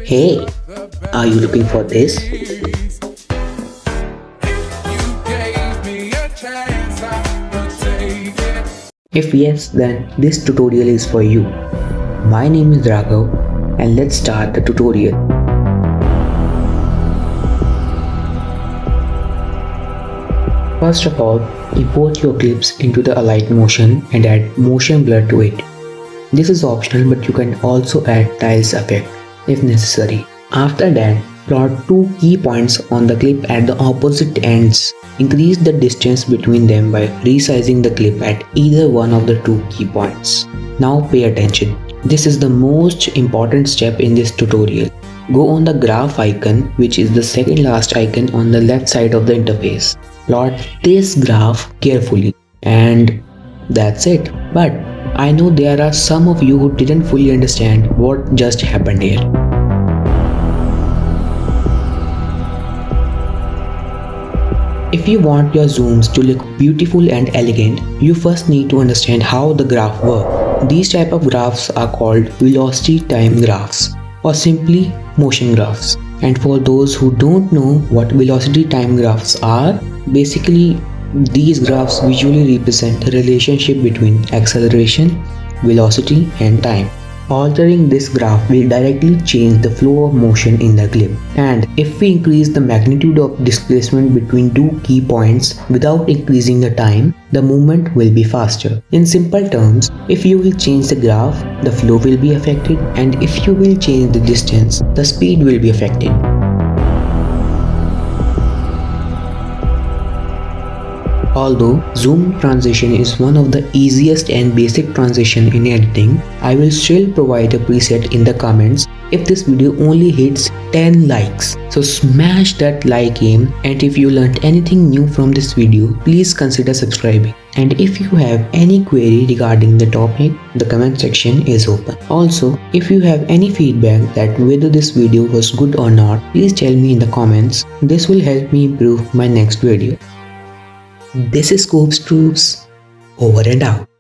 Hey, are you looking for this? If yes, then this tutorial is for you. My name is Raghav and let's start the tutorial. First of all, import your clips into the Alight motion and add motion blur to it. This is optional, but you can also add tiles effect if necessary. After that, plot two key points on the clip at the opposite ends. Increase the distance between them by resizing the clip at either one of the two key points. Now pay attention. This is the most important step in this tutorial. Go on the graph icon, which is the second last icon on the left side of the interface. Plot this graph carefully, and that's it. But I know there are some of you who didn't fully understand what just happened here. If you want your zooms to look beautiful and elegant, you first need to understand how the graph works. These type of graphs are called velocity time graphs or simply motion graphs. And for those who don't know what velocity time graphs are, basically these graphs visually represent the relationship between acceleration, velocity and time. Altering this graph will directly change the flow of motion in the clip. And if we increase the magnitude of displacement between two key points without increasing the time, the movement will be faster. In simple terms, if you will change the graph, the flow will be affected, and if you will change the distance, the speed will be affected. Although zoom transition is one of the easiest and basic transition in editing, I will still provide a preset in the comments if this video only hits 10 likes. So smash that like aim, and if you learned anything new from this video, please consider subscribing. And if you have any query regarding the topic, the comment section is open. Also, if you have any feedback that whether this video was good or not, please tell me in the comments. This will help me improve my next video. This is Scopes Troops, over and out.